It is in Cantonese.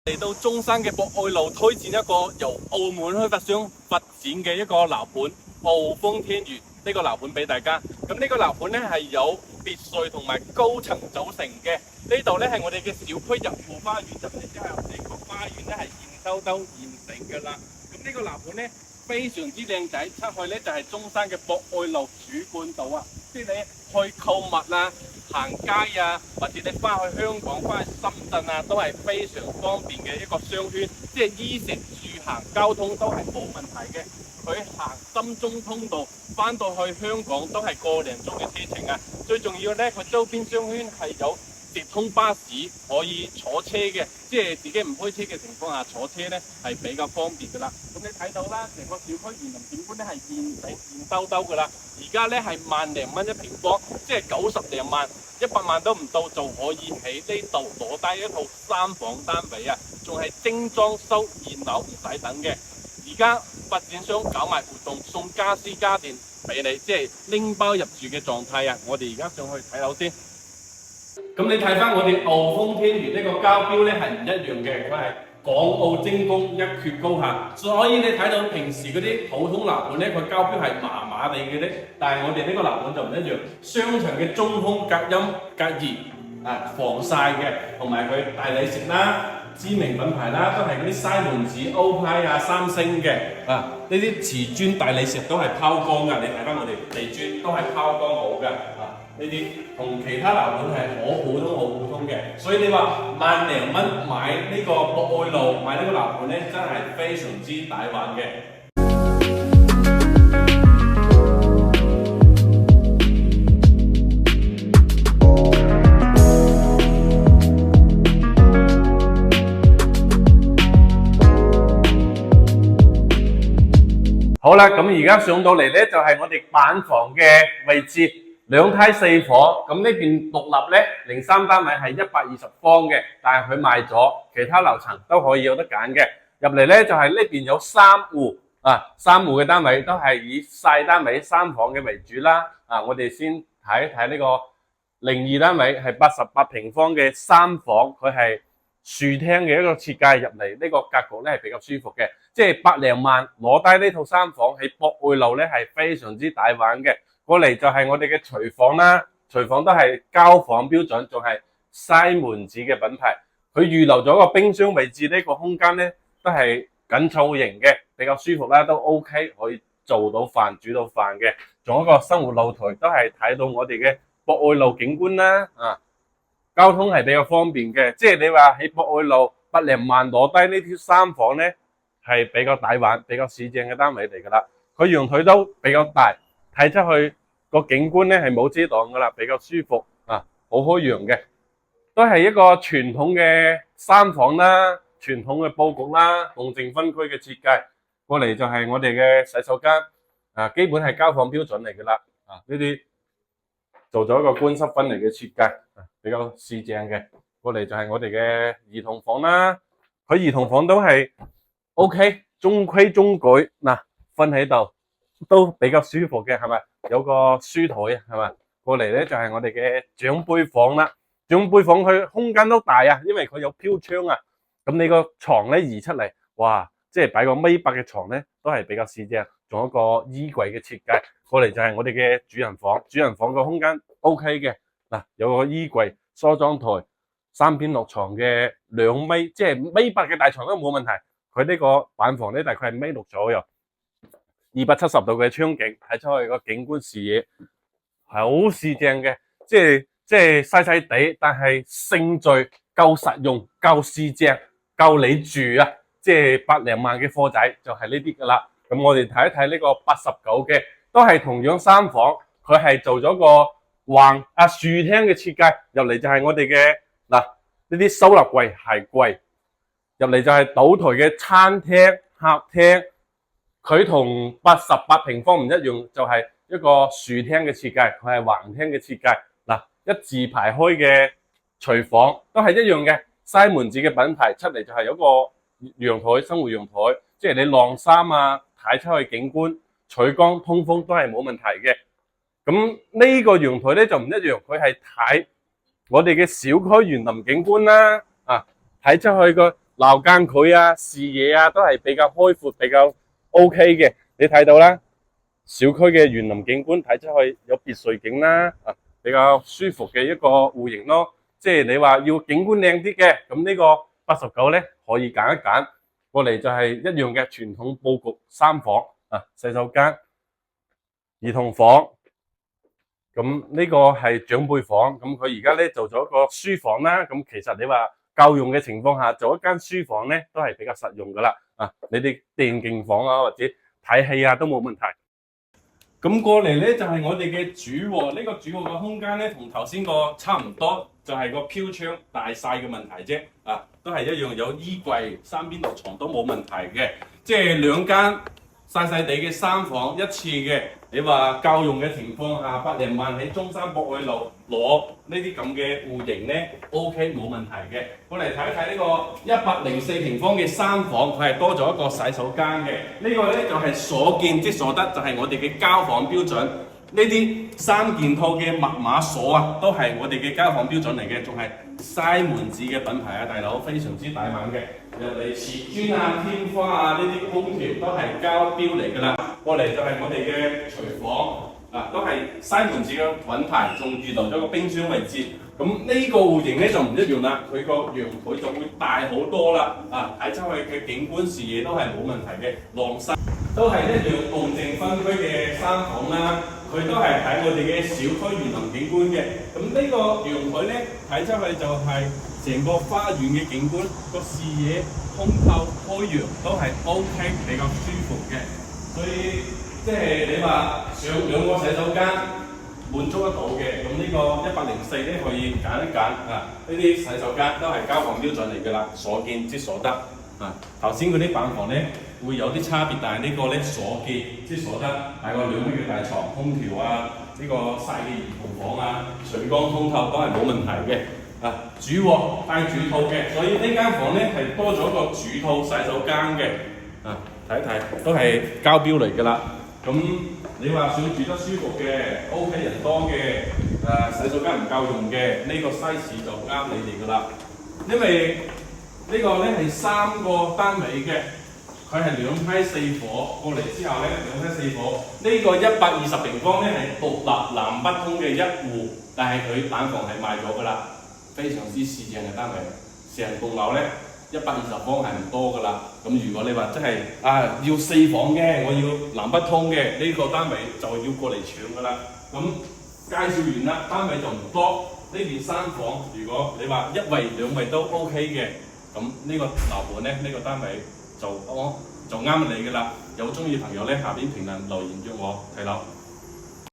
嚟到中山嘅博愛路推薦一個由澳門開發商發展嘅一個樓盤傲風天悅呢個樓盤俾大家。咁呢個樓盤咧係有別墅同埋高層組成嘅。呢度咧係我哋嘅小區入戶花園，入嚟之後我哋個花園咧係現兜兜現成噶啦。咁呢個樓盤咧非常之靚仔，出去咧就係中山嘅博愛路主幹道啊，即係你去購物啊、行街啊，或者你翻去香港、翻去深圳啊，都係非常方便嘅一個商圈，即係衣食住行交通都係冇問題嘅。佢行深中通道，翻到去香港都係個零鐘嘅車程啊！最重要咧，佢周邊商圈係有直通巴士可以坐車嘅，即係自己唔開車嘅情況下坐車咧係比較方便噶啦。咁你睇到啦，成個小區園林景觀咧係現兜兜噶啦。而家咧係萬零蚊一平方，即係90零萬、100萬都唔到就可以喺呢度攞低一套3房單位啊！仲係精裝修現樓唔使等嘅。而家發展商搞埋活動，送家私家電俾你，即係拎包入住嘅狀態啊！我哋而家上去睇樓先。咁你睇翻我哋傲風天悅呢個交標咧係唔一樣嘅，佢係港澳精工一決高下，所以你睇到平時嗰啲普通樓盤咧，佢交標係麻麻地嘅啫，但係我哋呢個樓盤就唔一樣，雙層嘅中空隔音隔熱啊，防曬嘅，同埋佢大理石啦。知名品牌啦，都係嗰啲西門子、歐派啊、三星嘅啊，呢啲瓷磚大理石都係拋光㗎。你睇翻我哋地磚都係拋光好㗎啊！呢啲同其他樓盤係好普通、好普通嘅，所以你話萬零蚊買呢個博愛路買呢個樓盤咧，真係非常之抵玩嘅。好啦，咁而家上到嚟咧就係我哋板房嘅位置，2梯4房。咁呢邊獨立咧03單位係120方嘅，但係佢賣咗，其他樓層都可以有得揀嘅。入嚟咧就係呢邊有3戶啊，3戶嘅單位都係以細單位3房嘅為主啦。啊，我哋先睇一睇呢個02單位係88平方嘅3房，佢係樹廳嘅一個設計，入嚟呢個格局咧係比較舒服嘅，即係百零萬攞低呢套3房喺博愛路咧係非常之大玩嘅。過嚟就係我哋嘅廚房啦，廚房都係交房標準，仲係西門子嘅品牌。佢預留咗個冰箱位置，呢個空間咧都係緊湊型嘅，比較舒服啦，都 OK， 可以做到飯煮到飯嘅。仲有一個生活露台，都係睇到我哋嘅博愛路景觀啦，啊！交通係比較方便嘅，即係你話喺博愛路百零萬攞低呢啲3房咧，係比較大玩、比較市正嘅單位嚟噶啦。佢陽台都比較大，睇出去個景觀咧係冇遮擋噶啦，比較舒服啊，好開揚嘅，都係一個傳統嘅3房啦，傳統嘅佈局啦，共淨分區嘅設計。過嚟就係我哋嘅洗手間啊，基本係交房標準嚟噶啦，啊呢啲做咗一個乾濕分離嘅設計。比較市正嘅。過嚟就係我哋嘅兒童房啦，佢兒童房都係 OK， 中規中矩嗱，瞓喺度都比較舒服嘅，係咪？有個書台啊，係咪？過嚟咧就係我哋嘅長輩房啦，長輩房佢空間都大啊，因為佢有飄窗啊，咁你個床咧移出嚟，哇，即係擺個1.8米嘅床咧，都係比較市正，仲有一個衣櫃嘅設計。過嚟就係我哋嘅主人房，主人房個空間 OK 嘅。嗱，有個衣櫃、梳妝台、3邊落床嘅2米，即係1.8米嘅大床都冇問題。佢呢個板房咧大概係1.6米左右，270度嘅窗景，睇出去個景觀視野係好市正嘅，即係細細地，但係盛聚夠實用、夠市正、夠你住啊！即係百零萬嘅貨仔就係呢啲噶啦。咁我哋睇一睇呢個89嘅，都係同樣3房，佢係做咗個橫樹廳嘅設計，入嚟就係我哋嘅嗱呢啲收納櫃、鞋櫃，入嚟就係倒台嘅餐廳、客廳。佢同88平方唔一樣，就係一個樹廳嘅設計，佢係橫廳嘅設計。嗱，一字排開嘅廚房都係一樣嘅，西門子嘅品牌，出嚟就係有個陽台、生活陽台，即係你晾衫啊，睇出去景觀、採光、通風都係冇問題嘅。咁呢個陽台咧就唔一樣，佢係睇我哋嘅小區園林景觀啦，啊睇出去個樓間距啊、視野啊都係比較開闊、比較 OK 嘅。你睇到啦，小區嘅園林景觀睇出去有別墅景啦，比較舒服嘅一個戶型咯。即係你話要景觀靚啲嘅，咁呢個89咧可以揀一揀。過嚟就係一樣嘅傳統佈局3房洗手間、兒童房。咁呢個係長輩房，咁佢而家咧做咗個書房啦。咁其實你話夠用嘅情況下，做一間書房咧都係比較實用噶啦。你哋電競房啊或者睇戲啊都冇問題。咁過嚟咧就係我哋嘅主卧，呢個主卧嘅空間咧同頭先個差唔多，就係個飄窗大細嘅問題啫。都係一樣有衣櫃，三邊度床都冇問題嘅。即係兩間細細地嘅3房一次嘅，你話夠用嘅情況下，100零萬喺中山博愛路攞呢啲咁嘅戶型咧 ，OK 冇問題嘅。過嚟睇一睇呢個104平方嘅3房，佢係多咗一個洗手間嘅。呢個咧就係所見即所得，就係我哋嘅交房標準。呢啲3件套嘅密碼鎖都係我哋嘅交房標準嚟嘅，仲係西門子嘅品牌啊，大佬非常之大碼嘅。入嚟瓷磚啊、天花呢啲空調都係交標嚟㗎啦。過嚟就係我哋嘅廚房都係西門子嘅品牌，仲預留咗個冰箱位置。咁呢個戶型咧就唔一樣啦，佢個陽台就會大好多啦。睇出去嘅景觀視野都係冇問題嘅，晾曬都係一樣共淨分區嘅3房啦。佢都係喺我哋嘅小區園林景觀嘅。咁呢個陽台咧睇出去就係成個花園嘅景觀，個視野、通透、開揚都係 OK， 比較舒服嘅。所以即係你話上2個洗手間滿足得到嘅，咁呢個104咧可以揀一揀呢啲洗手間都係交房標準嚟㗎啦，所見即所得。頭先嗰啲板房咧會有啲差別，但係呢個咧所見即所得，大概2米嘅大床、空調呢個細嘅兒童房水缸通透都係冇問題嘅。主卧帶主套嘅，所以呢間房咧係多咗個主套洗手間嘅。睇一睇都係交標嚟㗎啦。咁你話想住得舒服嘅，屋企人多嘅，洗手間唔夠用嘅，呢個 size 就啱你哋㗎啦。因為呢個咧係3個單位嘅，佢係2梯4伙，過嚟之後咧2梯4伙。呢個120平方咧係獨立南北通嘅一戶，但係佢板房係賣咗㗎啦，非常之市正嘅單位。成棟樓咧120方係唔多㗎啦。咁如果你話真係要4房嘅，我要南北通嘅，呢個單位就要過嚟搶㗎啦。咁介紹完啦，單位就唔多。呢邊3房，如果你話1位2位都 OK 嘅。咁呢個樓盤咧，呢個單位就啱你㗎啦。有中意朋友咧，下邊評論留言約我睇樓。